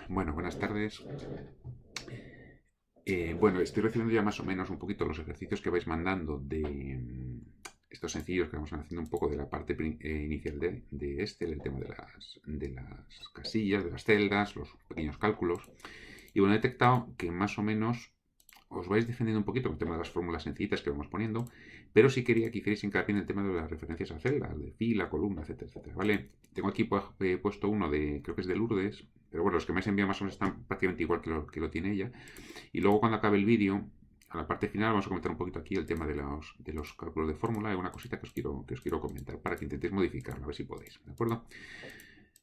Bueno, buenas tardes. Bueno, estoy recibiendo ya más o menos un poquito los ejercicios que vais mandando de estos sencillos que vamos haciendo un poco de la parte inicial de Excel, el tema de las casillas, de las celdas, los pequeños cálculos. Y bueno, he detectado que más o menos os vais defendiendo un poquito con el tema de las fórmulas sencillitas que vamos poniendo, pero sí quería que hicierais hincapié en el tema de las referencias a celdas, de fila, columna, etcétera, etcétera. ¿Vale? Tengo aquí puesto uno de, creo que es de Lourdes, pero bueno, los que me has enviado más o menos están prácticamente igual que lo tiene ella. Y luego cuando acabe el vídeo, a la parte final, vamos a comentar un poquito aquí el tema de los cálculos de fórmula y una cosita que os quiero comentar para que intentéis modificarlo, a ver si podéis, ¿de acuerdo?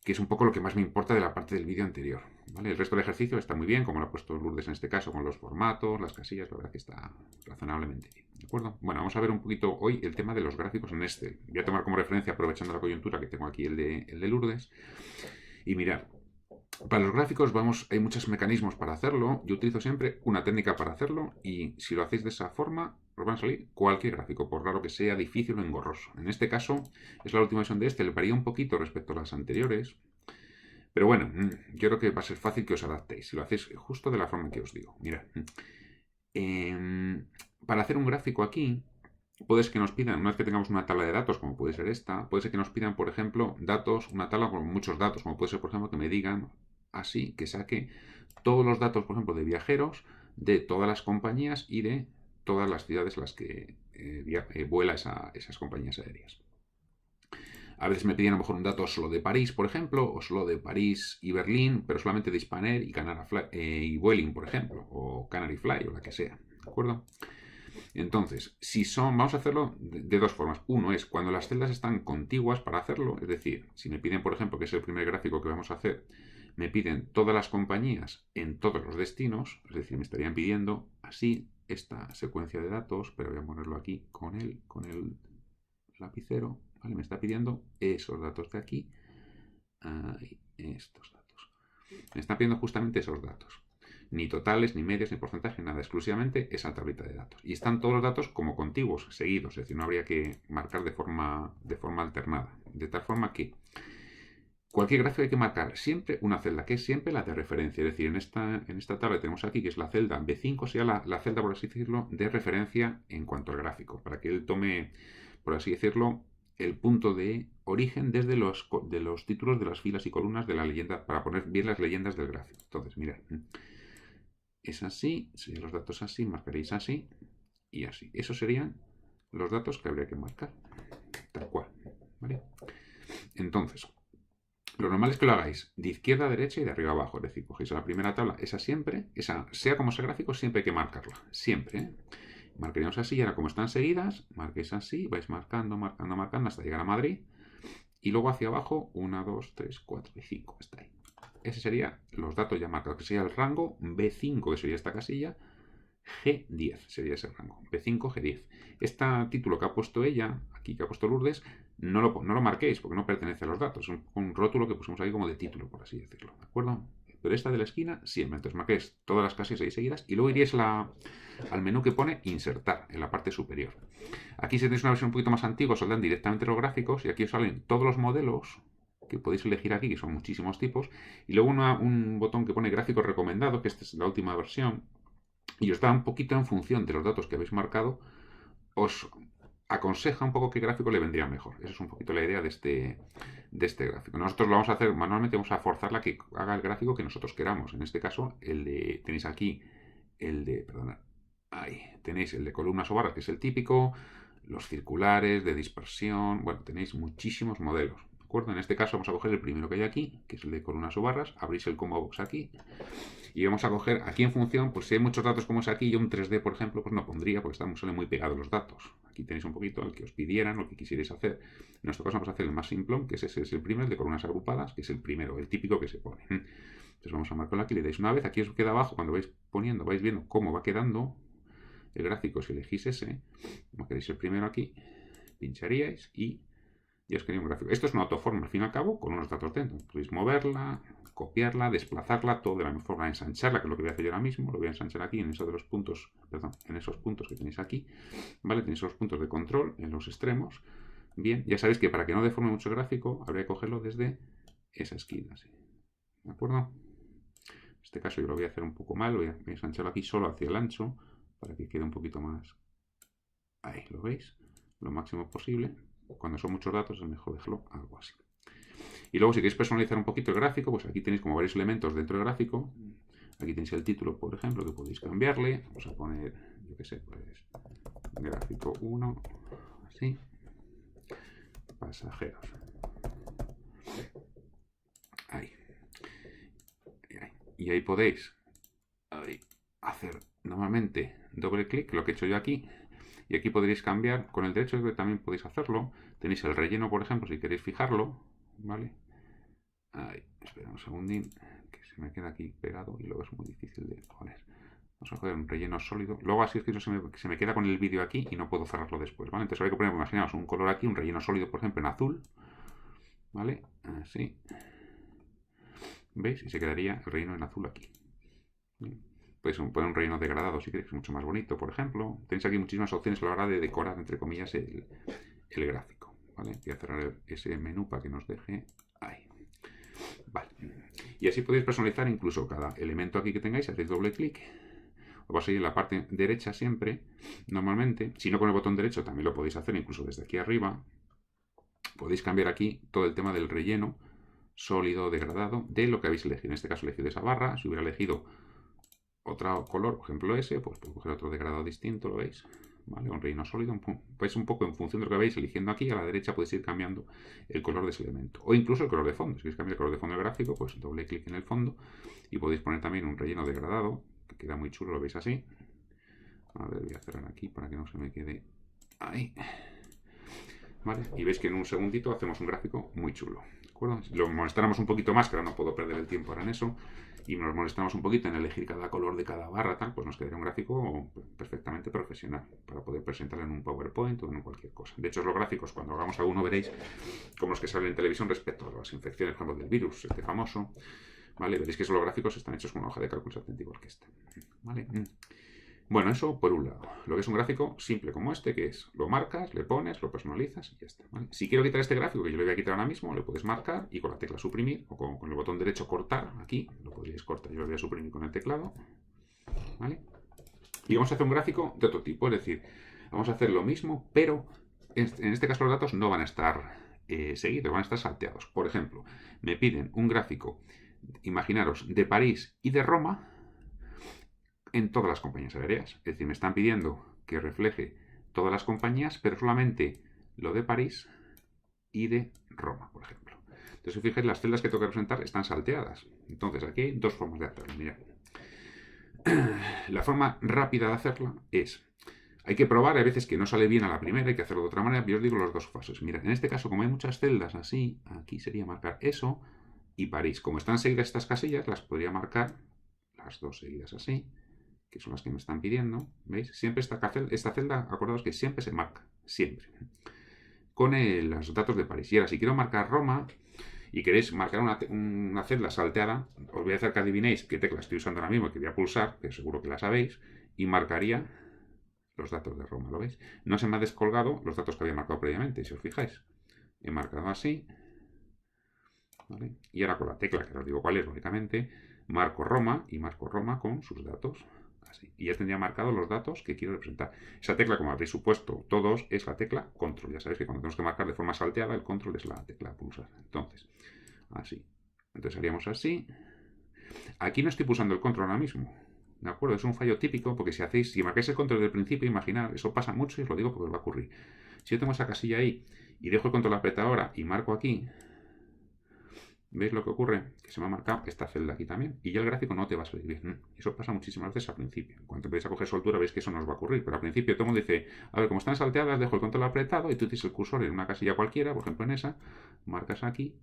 Que es un poco lo que más me importa de la parte del vídeo anterior. ¿Vale? El resto del ejercicio está muy bien, como lo ha puesto Lourdes en este caso, con los formatos, las casillas, la verdad que está razonablemente bien. ¿De acuerdo? Bueno, vamos a ver un poquito hoy el tema de los gráficos en Excel. Voy a tomar como referencia, aprovechando la coyuntura, que tengo aquí el de Lourdes. Y mirad, para los gráficos hay muchos mecanismos para hacerlo. Yo utilizo siempre una técnica para hacerlo y si lo hacéis de esa forma, os van a salir cualquier gráfico, por raro que sea, difícil o engorroso. En este caso, es la última versión de este, le varía un poquito respecto a las anteriores. Pero bueno, yo creo que va a ser fácil que os adaptéis si lo hacéis justo de la forma que os digo. Mirad, para hacer un gráfico aquí, puede que nos pidan, una vez que tengamos una tabla de datos, como puede ser esta, puede ser que nos pidan, por ejemplo, datos, una tabla con muchos datos, como puede ser, por ejemplo, que me digan así, que saque todos los datos, por ejemplo, de viajeros, de todas las compañías y de todas las ciudades las que vuela esas compañías aéreas. A veces me piden a lo mejor un dato solo de París, por ejemplo, o solo de París y Berlín, pero solamente de Spanair y Vueling, por ejemplo, o Canary Fly, o la que sea. ¿De acuerdo? Entonces, vamos a hacerlo de dos formas. Uno es cuando las celdas están contiguas para hacerlo, es decir, si me piden, por ejemplo, que es el primer gráfico que vamos a hacer, me piden todas las compañías en todos los destinos, es decir, me estarían pidiendo así esta secuencia de datos, pero voy a ponerlo aquí con el lapicero, ¿vale? Me está pidiendo esos datos de aquí, estos datos. Me está pidiendo justamente esos datos. Ni totales, ni medios, ni porcentaje, nada, exclusivamente esa tablita de datos. Y están todos los datos como contiguos, seguidos, es decir, no habría que marcar de forma alternada. De tal forma que cualquier gráfico hay que marcar siempre una celda, que es siempre la de referencia. Es decir, en esta tabla que tenemos aquí, que es la celda B5, sea la celda, por así decirlo, de referencia en cuanto al gráfico, para que él tome, por así decirlo, el punto de origen desde de los títulos de las filas y columnas de la leyenda, para poner bien las leyendas del gráfico. Entonces, mirad, es así, serían los datos así, marcaréis así y así. Esos serían los datos que habría que marcar, tal cual. ¿Vale? Entonces, lo normal es que lo hagáis de izquierda a derecha y de arriba a abajo. Es decir, cogéis la primera tabla, esa siempre, esa, sea como sea gráfico, siempre hay que marcarla. Siempre. Marcaríamos así, y ahora como están seguidas, marquéis así, vais marcando, marcando, marcando hasta llegar a Madrid. Y luego hacia abajo, 1, 2, 3, 4 y 5. Está ahí. Ese sería los datos ya marcados, que sería el rango B5, que sería esta casilla, G10 sería ese rango. B5, G10. Este título que ha puesto ella, aquí que ha puesto Lourdes, no lo marquéis porque no pertenece a los datos. Es un rótulo que pusimos ahí como de título, por así decirlo. ¿De acuerdo? Pero esta de la esquina, siempre. Entonces marquéis todas las casillas ahí seguidas y luego iríais al menú que pone insertar en la parte superior. Aquí si tenéis una versión un poquito más antigua, os saldrán directamente los gráficos y aquí os salen todos los modelos que podéis elegir aquí, que son muchísimos tipos, y luego un botón que pone gráficos recomendados, que esta es la última versión, y os da un poquito en función de los datos que habéis marcado, os aconseja un poco qué gráfico le vendría mejor. Esa es un poquito la idea de este gráfico. Nosotros lo vamos a hacer manualmente, vamos a forzarla que haga el gráfico que nosotros queramos. En este caso, tenéis aquí perdona, ahí, tenéis el de columnas o barras, que es el típico, los circulares, de dispersión, bueno, tenéis muchísimos modelos. ¿De acuerdo? En este caso vamos a coger el primero que hay aquí, que es el de columnas o barras, abrís el combo box aquí y vamos a coger aquí en función, pues si hay muchos datos como es aquí, yo un 3D, por ejemplo, pues no pondría porque están muy pegados los datos. Aquí tenéis un poquito el que os pidieran, lo que quisierais hacer. En nuestro caso vamos a hacer el más simplón, que ese es el primero, el de columnas agrupadas, que es el primero, el típico que se pone. Entonces vamos a marcarlo aquí, le dais una vez, aquí os queda abajo, cuando vais poniendo, vais viendo cómo va quedando el gráfico. Si elegís ese, como queréis el primero aquí, pincharíais y ya os quería un gráfico. Esto es una autoforma, al fin y al cabo, con unos datos dentro. Podéis moverla, copiarla, desplazarla, todo de la misma forma, ensancharla, que es lo que voy a hacer yo ahora mismo. Lo voy a ensanchar aquí en esos de los puntos, perdón, en esos puntos que tenéis aquí. ¿Vale? Tenéis los puntos de control en los extremos. Bien, ya sabéis que para que no deforme mucho el gráfico, habría que cogerlo desde esa esquina, ¿sí? ¿De acuerdo? este caso yo lo voy a hacer un poco mal, voy a ensancharlo aquí solo hacia el ancho, para que quede un poquito más. Ahí, ¿lo veis? Lo máximo posible. Cuando son muchos datos es mejor dejarlo algo así. Y luego si queréis personalizar un poquito el gráfico, pues aquí tenéis como varios elementos dentro del gráfico. Aquí tenéis el título, por ejemplo, que podéis cambiarle. Vamos a poner, yo qué sé, pues gráfico 1, así. Pasajeros. Ahí. Y ahí podéis hacer normalmente doble clic, lo que he hecho yo aquí. Y aquí podréis cambiar, con el derecho que también podéis hacerlo. Tenéis el relleno, por ejemplo, si queréis fijarlo, ¿vale? Ahí, espera un segundín, que se me queda aquí pegado y luego es muy difícil de poner. Vamos a coger un relleno sólido. Luego así es que se me queda con el vídeo aquí y no puedo cerrarlo después, ¿vale? Entonces hay que poner, imaginaos, un color aquí, un relleno sólido, por ejemplo, en azul, ¿vale? Así. ¿Veis? Y se quedaría el relleno en azul aquí. Podéis poner un relleno degradado si queréis, mucho más bonito, por ejemplo. Tenéis aquí muchísimas opciones a la hora de decorar, entre comillas, el gráfico. ¿Vale? Voy a cerrar ese menú para que nos deje ahí. Vale. Y así podéis personalizar incluso cada elemento aquí que tengáis. Hacéis doble clic. Os va a salir en la parte derecha siempre, normalmente. Si no con el botón derecho también lo podéis hacer incluso desde aquí arriba. Podéis cambiar aquí todo el tema del relleno sólido, degradado, de lo que habéis elegido. En este caso he elegido esa barra. Si hubiera elegido otro color, por ejemplo ese, pues puedo coger otro degradado distinto, ¿lo veis? ¿Vale? Un relleno sólido, pues un poco en función de lo que vais eligiendo aquí, a la derecha podéis ir cambiando el color de ese elemento. O incluso el color de fondo. Si queréis cambiar el color de fondo del gráfico, pues doble clic en el fondo y podéis poner también un relleno degradado, que queda muy chulo, lo veis así. A ver, voy a cerrar aquí para que no se me quede ahí. ¿Vale? Y veis que en un segundito hacemos un gráfico muy chulo. ¿De acuerdo? Lo molestáramos un poquito más, que ahora no puedo perder el tiempo ahora en eso, y nos molestamos un poquito en elegir cada color de cada barra, tal, pues nos quedaría un gráfico perfectamente profesional para poder presentarlo en un PowerPoint o en cualquier cosa. De hecho, los gráficos, cuando hagamos alguno, veréis como los que salen en televisión respecto a las infecciones, por ejemplo, del virus, este famoso, ¿vale? Veréis que esos gráficos están hechos con una hoja de cálculo exactamente igual que esta, ¿vale? Bueno, eso por un lado. Lo que es un gráfico simple como este, que es, lo marcas, le pones, lo personalizas y ya está. ¿Vale? Si quiero quitar este gráfico, que yo le voy a quitar ahora mismo, le puedes marcar y con la tecla suprimir, o con el botón derecho cortar, aquí, lo podríais cortar, yo lo voy a suprimir con el teclado. ¿Vale? Y vamos a hacer un gráfico de otro tipo, es decir, vamos a hacer lo mismo, pero en este caso los datos no van a estar seguidos, van a estar salteados. Por ejemplo, me piden un gráfico, imaginaros, de París y de Roma, en todas las compañías aéreas. Es decir, me están pidiendo que refleje todas las compañías, pero solamente lo de París y de Roma, por ejemplo. Entonces, fíjense, las celdas que tengo que representar están salteadas. Entonces, aquí hay dos formas de hacerlo. Mirad. La forma rápida de hacerla es, hay que probar, hay veces que no sale bien a la primera, hay que hacerlo de otra manera, yo os digo los dos pasos. Mirad, en este caso, como hay muchas celdas así, aquí sería marcar eso y París. Como están seguidas estas casillas, las podría marcar las dos seguidas así, que son las que me están pidiendo, ¿veis? Siempre esta celda, acordaos que siempre se marca, siempre, con los datos de París. Y ahora, si quiero marcar Roma y queréis marcar una celda salteada, os voy a hacer que adivinéis qué tecla estoy usando ahora mismo, que voy a pulsar, que seguro que la sabéis, y marcaría los datos de Roma, ¿lo veis? No se me ha descolgado los datos que había marcado previamente, si os fijáis. He marcado así, ¿vale? Y ahora con la tecla, que os digo cuál es, lógicamente, marco Roma y marco Roma con sus datos. Así. Y ya tendría marcados los datos que quiero representar. Esa tecla, como habréis supuesto todos, es la tecla control. Ya sabéis que cuando tenemos que marcar de forma salteada, el control es la tecla pulsar. Entonces, así. Entonces haríamos así. Aquí no estoy pulsando el control ahora mismo. ¿De acuerdo? Es un fallo típico porque si marcáis el control del principio, imaginad, eso pasa mucho y os lo digo porque os va a ocurrir. Si yo tengo esa casilla ahí y dejo el control apretado ahora y marco aquí, ¿veis lo que ocurre? Que se me ha marcado esta celda aquí también y ya el gráfico no te va a salir bien. Eso pasa muchísimas veces al principio. Cuando empiezas a coger soltura veis que eso no os va a ocurrir. Pero al principio todo el mundo dice, a ver, como están salteadas, dejo el control apretado y tú tienes el cursor en una casilla cualquiera, por ejemplo en esa, marcas aquí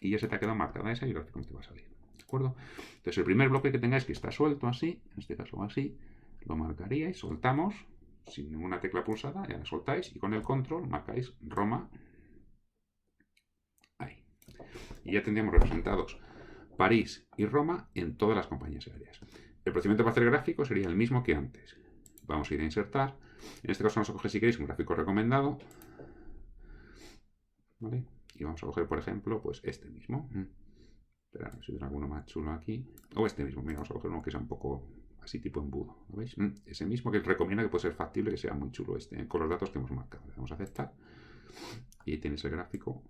y ya se te ha quedado marcada esa y el gráfico no te va a salir. ¿De acuerdo? Entonces el primer bloque que tengáis que está suelto así, en este caso así, lo marcaríais, soltamos, sin ninguna tecla pulsada, ya la soltáis y con el control marcáis Roma. Y ya tendríamos representados París y Roma en todas las compañías aéreas. El procedimiento para hacer gráfico sería el mismo que antes. Vamos a ir a insertar. En este caso vamos a coger, si queréis, un gráfico recomendado. ¿Vale? Y vamos a coger, por ejemplo, pues este mismo. Esperad, ver si tiene alguno más chulo aquí. O este mismo, mira, vamos a coger uno que sea un poco así tipo embudo. ¿Lo veis? Ese mismo que recomienda que puede ser factible, que sea muy chulo este, con los datos que hemos marcado. Le damos a aceptar. Y tienes el gráfico.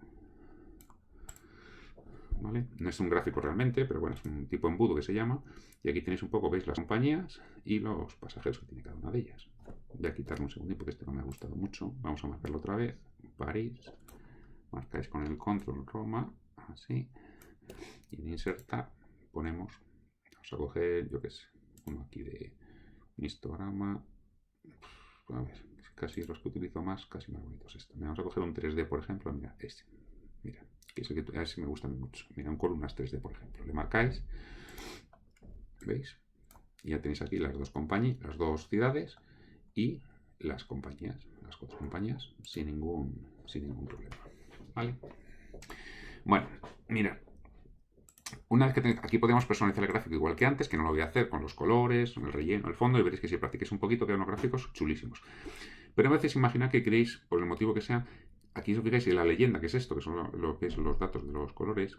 ¿Vale? No es un gráfico realmente, pero bueno, es un tipo embudo que se llama. Y aquí tenéis un poco, veis las compañías y los pasajeros que tiene cada una de ellas. Voy a quitarle un segundito porque este no me ha gustado mucho. Vamos a marcarlo otra vez. París. Marcáis con el control Roma. Así. Y en insertar ponemos. Vamos a coger, yo qué sé, uno aquí de un histograma. A ver, casi los que utilizo más, casi más bonitos estos. Vamos a coger un 3D, por ejemplo. Mira, este. Mira, que es el que a ver si me gusta mucho. Mira, un columnas 3D, por ejemplo. Le marcáis. ¿Veis? Y ya tenéis aquí las dos compañías, las dos ciudades y las compañías, las 4 compañías, sin ningún problema. ¿Vale? Bueno, mira. Una vez que aquí podemos personalizar el gráfico igual que antes, que no lo voy a hacer con los colores, el relleno, el fondo, y veréis que si practiquéis un poquito quedan unos gráficos chulísimos. Pero a veces imaginad que queréis, por el motivo que sea, aquí os fijáis en la leyenda, que es esto, que son lo que es los datos de los colores,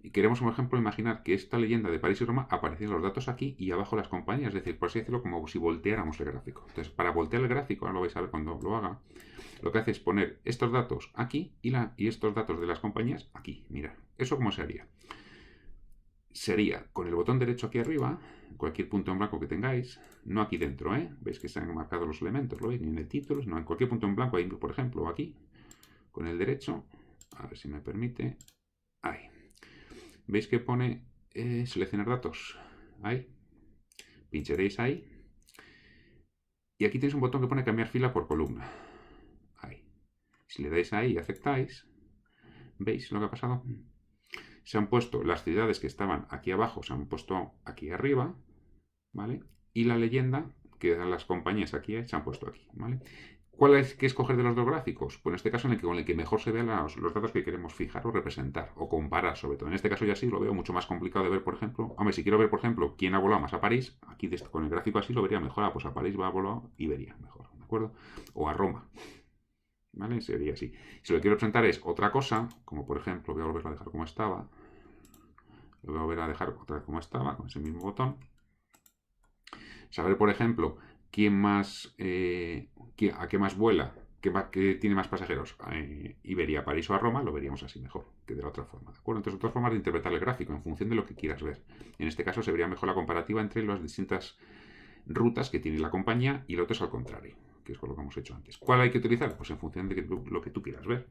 y queremos, por ejemplo, imaginar que esta leyenda de París y Roma aparecieran los datos aquí y abajo las compañías, es decir, por así decirlo, como si volteáramos el gráfico. Entonces, para voltear el gráfico, ahora lo vais a ver cuando lo haga, lo que hace es poner estos datos aquí y estos datos de las compañías aquí. Mirad, ¿eso cómo se haría? Sería con el botón derecho aquí arriba, cualquier punto en blanco que tengáis, no aquí dentro, ¿eh? Veis que están marcados los elementos, ¿lo veis? Ni en el título, no, en cualquier punto en blanco, ahí, por ejemplo, aquí, con el derecho, a ver si me permite, ahí. ¿Veis que pone seleccionar datos? Ahí. Pincharéis ahí. Y aquí tenéis un botón que pone cambiar fila por columna. Ahí. Si le dais ahí y aceptáis, ¿veis lo que ha pasado? Se han puesto las ciudades que estaban aquí abajo, se han puesto aquí arriba, ¿vale? Y la leyenda, que eran las compañías aquí, se han puesto aquí, ¿vale? ¿Cuál es que escoger de los dos gráficos? Pues en este caso con el que mejor se vean los datos que queremos fijar o representar, o comparar sobre todo. En este caso ya sí lo veo mucho más complicado de ver, por ejemplo. Hombre, si quiero ver, por ejemplo, quién ha volado más a París, aquí con el gráfico así lo vería mejor. Pues a París va a volar Iberia, mejor, ¿de acuerdo? O a Roma, ¿vale? Sería así. Si lo que quiero representar es otra cosa, como por ejemplo, voy a volver a dejar como estaba, lo voy a volver a dejar otra vez como estaba, con ese mismo botón. Saber, por ejemplo, quién más, a qué más vuela, qué tiene más pasajeros, Iberia, a París o a Roma, lo veríamos así mejor que de la otra forma. ¿De acuerdo? Entonces, otras formas de interpretar el gráfico en función de lo que quieras ver. En este caso, se vería mejor la comparativa entre las distintas rutas que tiene la compañía y el otro es al contrario, que es con lo que hemos hecho antes. ¿Cuál hay que utilizar? Pues en función de lo que tú quieras ver.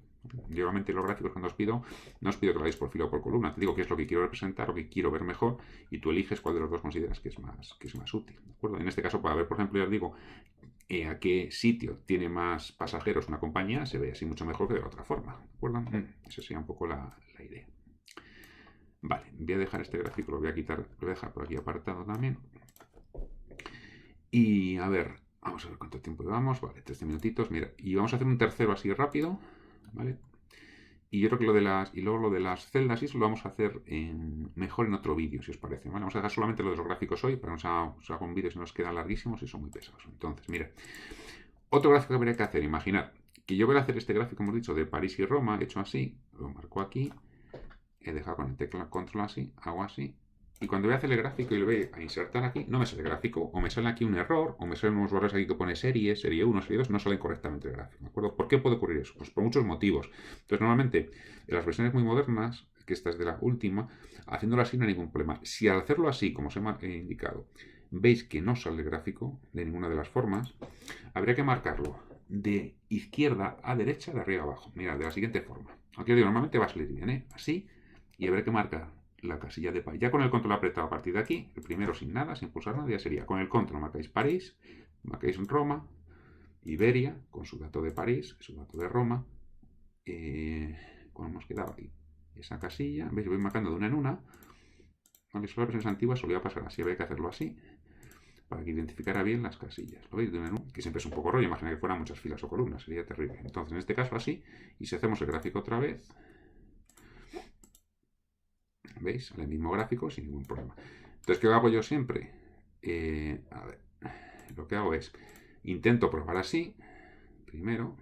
Yo realmente los gráficos cuando os pido, no os pido que lo hagáis por fila o por columna, te digo qué es lo que quiero representar o que quiero ver mejor y tú eliges cuál de los dos consideras que es más útil. ¿De acuerdo? En este caso, para ver, por ejemplo, ya os digo, a qué sitio tiene más pasajeros una compañía, se ve así mucho mejor que de la otra forma. ¿De acuerdo? Esa sería un poco la idea. Vale, voy a dejar este gráfico, lo voy a quitar, lo voy a dejar por aquí apartado también. Y a ver, vamos a ver cuánto tiempo llevamos. Vale, 13 minutitos, mira. Y vamos a hacer un tercero así rápido, ¿vale? Y yo creo que luego lo de las celdas y eso lo vamos a hacer mejor en otro vídeo, si os parece, ¿vale? Vamos a dejar solamente lo de los gráficos hoy, para que os haga un vídeo si nos quedan larguísimos y son muy pesados. Entonces, mira, otro gráfico que habría que hacer, imaginar que yo voy a hacer este gráfico, hemos dicho, de París y Roma, hecho así, lo marco aquí, he dejado con el teclado control así, hago así, y cuando voy a hacer el gráfico y lo voy a insertar aquí, no me sale el gráfico, o me sale aquí un error, o me salen unos errores aquí que pone serie, serie 1, serie 2, no salen correctamente el gráfico, ¿de acuerdo? ¿Por qué puede ocurrir eso? Pues por muchos motivos. Entonces, normalmente, en las versiones muy modernas, que esta es de la última, haciéndolo así no hay ningún problema. Si al hacerlo así, como os he indicado, veis que no sale el gráfico de ninguna de las formas, habría que marcarlo de izquierda a derecha, de arriba a abajo. Mira, de la siguiente forma. Aquí os digo, normalmente va a salir bien, ¿eh? Así, y habrá que marcar la casilla de París. Ya con el control apretado a partir de aquí, el primero sin nada, sin pulsar nada, ya sería con el control marcáis París, marcáis Roma, Iberia, con su dato de París, su dato de Roma. ¿Cuál hemos quedado aquí? Esa casilla, veis, voy marcando de una en una. Aunque son las versiones antiguas solía pasar así, habría que hacerlo así, para que identificara bien las casillas. ¿Lo veis? De una en una, que siempre es un poco rollo, imagina que fueran muchas filas o columnas, sería terrible. Entonces, en este caso así, y si hacemos el gráfico otra vez, ¿veis? El mismo gráfico sin ningún problema. Entonces, ¿qué hago yo siempre? A ver, lo que hago es, intento probar así, primero,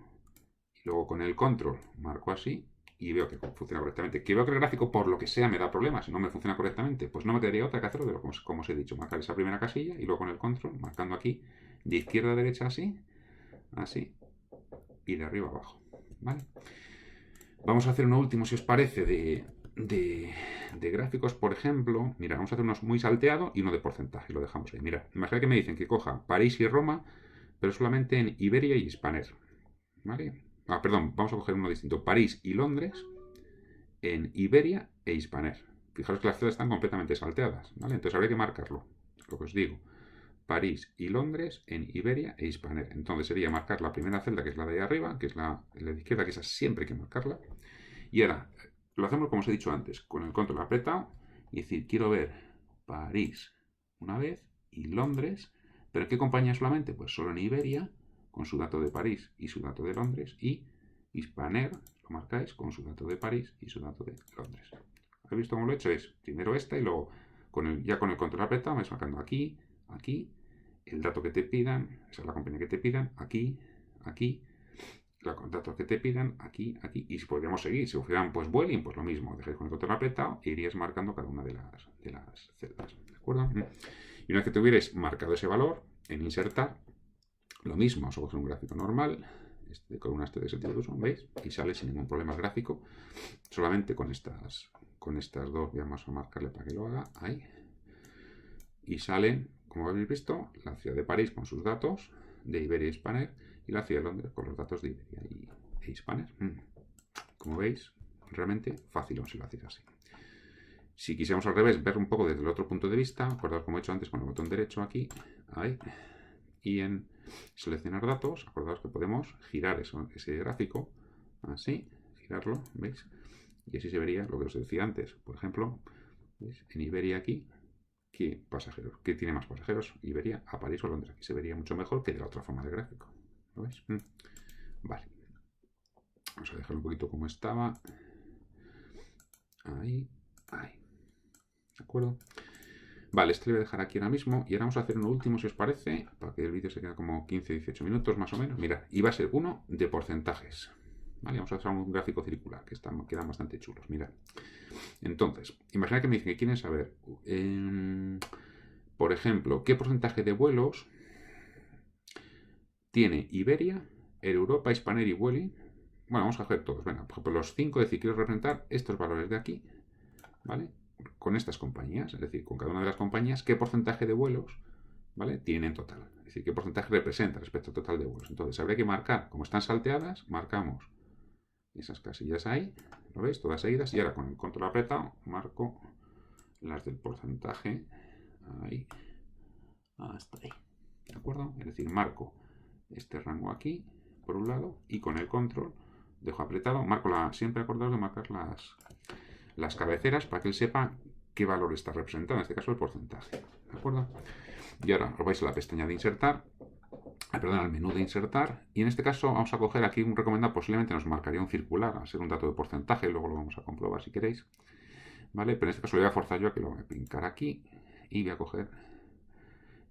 y luego con el control marco así, y veo que funciona correctamente. Que veo que el gráfico, por lo que sea, me da problemas, si no me funciona correctamente, pues no me quedaría otra que hacerlo de lo como os he dicho, marcar esa primera casilla y luego con el control, marcando aquí, de izquierda a derecha así, así, y de arriba a abajo, ¿vale? Vamos a hacer uno último, si os parece, de gráficos, por ejemplo. Mira, vamos a hacer uno muy salteado y uno de porcentaje, lo dejamos ahí. Mira, imagina que me dicen que coja París y Roma, pero solamente en Iberia y Hispaner, ¿vale? Perdón, vamos a coger uno distinto. París y Londres en Iberia e Hispaner. Fijaros que las ciudades están completamente salteadas, ¿vale? Entonces habría que marcarlo, lo que os digo. París y Londres en Iberia e Hispaner. Entonces sería marcar la primera celda, que es la de ahí arriba, que es la de izquierda, que esa siempre hay que marcarla. Y ahora, lo hacemos como os he dicho antes, con el control apretado, y decir, quiero ver París una vez y Londres, pero ¿en qué compañía solamente? Pues solo en Iberia, con su dato de París y su dato de Londres, y Hispaner, lo marcáis con su dato de París y su dato de Londres. ¿Habéis visto cómo lo he hecho? Es primero esta y luego ya con el control apretado vais marcando aquí, aquí, el dato que te pidan, esa es la compañía que te pidan, aquí, aquí, los datos que te pidan, aquí, aquí, y si podríamos seguir, si fueran pues Vueling, pues lo mismo, dejáis con el control apretado e iríais marcando cada una de las celdas, ¿de acuerdo? Y una vez que tuvierais marcado ese valor, en insertar, lo mismo, os coger un gráfico normal, de columnas de ese tipo de uso, ¿veis? Y sale sin ningún problema el gráfico, solamente con estas dos, vamos a marcarle para que lo haga, ahí, y salen, como habéis visto, la ciudad de París con sus datos de Iberia y Hispaner y la ciudad de Londres con los datos de Iberia e Hispaner. Como veis, realmente fácil si lo hacéis así. Si quisiéramos al revés, ver un poco desde el otro punto de vista, acordaos como he hecho antes con el botón derecho aquí, ahí, y en seleccionar datos, acordaos que podemos girar ese gráfico, así, girarlo, ¿veis? Y así se vería lo que os decía antes. Por ejemplo, ¿veis? En Iberia aquí, ¿qué pasajeros? ¿Qué tiene más pasajeros? Iberia a París o Londres. Aquí se vería mucho mejor que de la otra forma de gráfico. ¿Lo veis? Vale. Vamos a dejarlo un poquito como estaba. Ahí, ahí. ¿De acuerdo? Vale, este lo voy a dejar aquí ahora mismo. Y ahora vamos a hacer uno último, si os parece, para que el vídeo se quede como 15-18 minutos más o menos. Mirad, y va a ser uno de porcentajes. Vale, vamos a hacer un gráfico circular, que quedan bastante chulos. Mirad. Entonces, imaginad que me dicen que quieren saber, por ejemplo, qué porcentaje de vuelos tiene Iberia, Europa, Hispaner y Vueling. Bueno, vamos a coger todos. Venga, por ejemplo, los 5, es decir, quiero representar estos valores de aquí, ¿vale? Con estas compañías, es decir, con cada una de las compañías, qué porcentaje de vuelos, ¿vale? Tiene en total. Es decir, qué porcentaje representa respecto al total de vuelos. Entonces, habría que marcar, como están salteadas, marcamos esas casillas ahí, ¿lo veis? Todas seguidas. Y ahora con el control apretado, marco las del porcentaje, ahí, hasta ahí. ¿De acuerdo? Es decir, marco este rango aquí, por un lado, y con el control dejo apretado, siempre acordaos de marcar las cabeceras para que él sepa qué valor está representado, en este caso el porcentaje, ¿de acuerdo? Y ahora os vais a la pestaña de insertar, al menú de insertar, y en este caso vamos a coger aquí un recomendado, posiblemente nos marcaría un circular, al ser un dato de porcentaje, luego lo vamos a comprobar si queréis, ¿vale? Pero en este caso le voy a forzar yo a que lo voy a pincar aquí, y voy a coger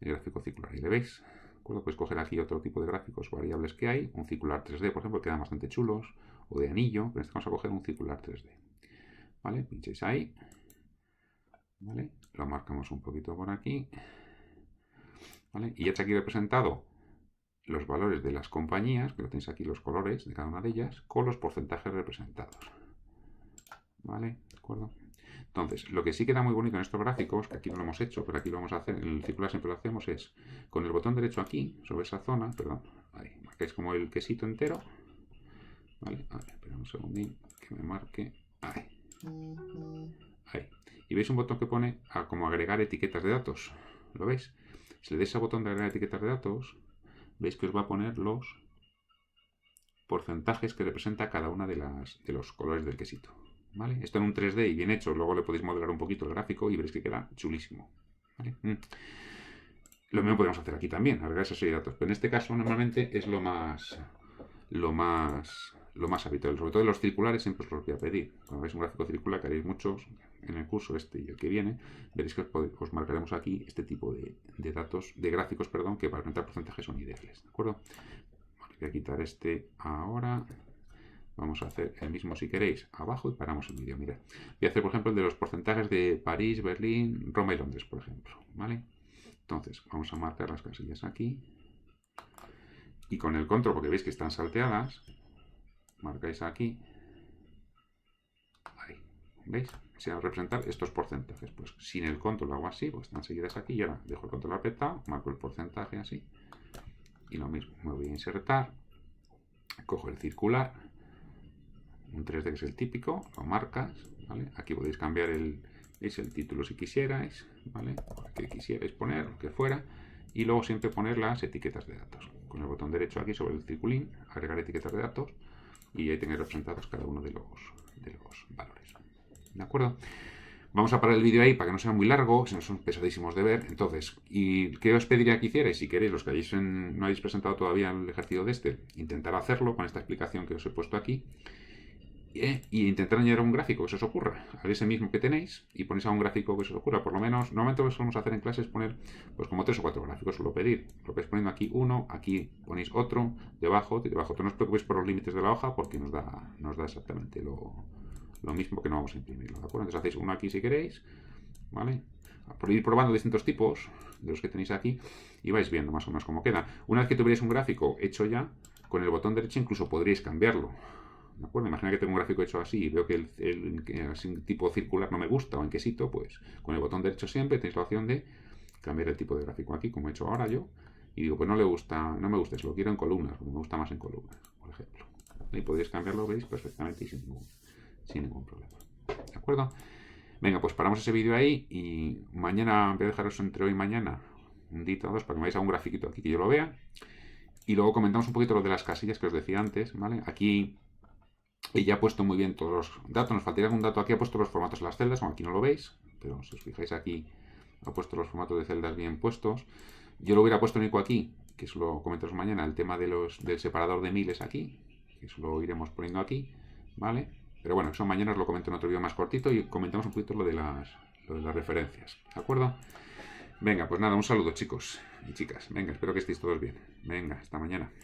el gráfico circular, y le veis. Podéis coger aquí otro tipo de gráficos variables que hay, un circular 3D, por ejemplo, que quedan bastante chulos, o de anillo, pero en este caso vamos a coger un circular 3D. ¿Vale? Pincháis ahí, ¿vale? Lo marcamos un poquito por aquí, ¿vale? Y ya está aquí representado los valores de las compañías, que lo tenéis aquí los colores de cada una de ellas, con los porcentajes representados. ¿Vale? ¿De acuerdo? Entonces, lo que sí queda muy bonito en estos gráficos, que aquí no lo hemos hecho, pero aquí lo vamos a hacer, en el circular siempre lo hacemos, es con el botón derecho aquí, sobre esa zona, perdón, ahí, marcáis como el quesito entero, ¿vale? A ver, espera un segundín, que me marque, ahí, ahí. Y veis un botón que pone como agregar etiquetas de datos, ¿lo veis? Si le dais al botón de agregar etiquetas de datos, veis que os va a poner los porcentajes que representa cada una de los colores del quesito. ¿Vale? Esto en un 3D y bien hecho, luego le podéis modelar un poquito el gráfico y veréis que queda chulísimo. ¿Vale? Lo mismo podemos hacer aquí también, agregar esa serie de datos, pero en este caso normalmente es lo más habitual. Sobre todo en los circulares siempre os los voy a pedir. Cuando veis un gráfico circular, que haréis muchos en el curso este y el que viene, veréis que os marcaremos aquí este tipo de datos, de gráficos, perdón, que para aumentar porcentajes son ideales. ¿De acuerdo? Vale, voy a quitar este ahora. Vamos a hacer el mismo si queréis abajo y paramos el vídeo. Mirad, voy a hacer por ejemplo el de los porcentajes de París, Berlín, Roma y Londres, por ejemplo, ¿vale? Entonces vamos a marcar las casillas aquí y con el control, porque veis que están salteadas, marcáis aquí, ahí, ¿veis? Se van a representar estos porcentajes. Pues sin el control lo hago así, pues están seguidas aquí y ahora dejo el control apretado, marco el porcentaje así y lo mismo, me voy a insertar, cojo el circular, un 3D que es el típico, lo marcas, ¿vale? Aquí podéis cambiar el título si quisierais, ¿vale? Que quisierais poner, lo que fuera, y luego siempre poner las etiquetas de datos. Con el botón derecho aquí sobre el circulín, agregar etiquetas de datos, y ahí tenéis representados cada uno de los valores. ¿De acuerdo? Vamos a parar el vídeo ahí para que no sea muy largo, si no son pesadísimos de ver. Entonces, ¿y qué os pediría que hicierais? Si queréis, los que no habéis presentado todavía el ejercicio de intentar hacerlo con esta explicación que os he puesto aquí. Y intentar añadir un gráfico que se os ocurra, a ese mismo que tenéis, y ponéis a un gráfico que se os ocurra. Por lo menos, normalmente lo que solemos hacer en clase es poner pues como 3 o 4 gráficos, suelo pedir. Lo vais poniendo aquí uno, aquí ponéis otro, debajo otro. No os preocupéis por los límites de la hoja porque nos da exactamente lo mismo, que no vamos a imprimirlo, ¿de acuerdo? Entonces hacéis uno aquí si queréis, ¿vale? Por ir probando distintos tipos de los que tenéis aquí y vais viendo más o menos cómo queda. Una vez que tuvierais un gráfico hecho ya, con el botón derecho incluso podríais cambiarlo. ¿De acuerdo? Imagina que tengo un gráfico hecho así y veo que el tipo circular no me gusta o en quesito, pues con el botón derecho siempre tenéis la opción de cambiar el tipo de gráfico aquí, como he hecho ahora yo. Y digo, pues no me gusta eso, lo quiero en columnas, porque me gusta más en columnas, por ejemplo. Y podéis cambiarlo, veis, perfectamente y sin ningún problema. ¿De acuerdo? Venga, pues paramos ese vídeo ahí y mañana, voy a dejaros entre hoy y mañana un día o dos para que me veáis a un grafiquito aquí que yo lo vea. Y luego comentamos un poquito lo de las casillas que os decía antes, ¿vale? Aquí ya ha puesto muy bien todos los datos, nos faltaría algún dato aquí, ha puesto los formatos de las celdas, aunque aquí no lo veis, pero si os fijáis aquí ha puesto los formatos de celdas bien puestos. Yo lo hubiera puesto único aquí, que eso lo comentaros mañana, el tema del separador de miles aquí, que eso lo iremos poniendo aquí, ¿vale? Pero bueno, eso mañana os lo comento en otro vídeo más cortito y comentamos un poquito lo de las referencias, ¿de acuerdo? Venga, pues nada, un saludo chicos y chicas. Venga, espero que estéis todos bien. Venga, hasta mañana.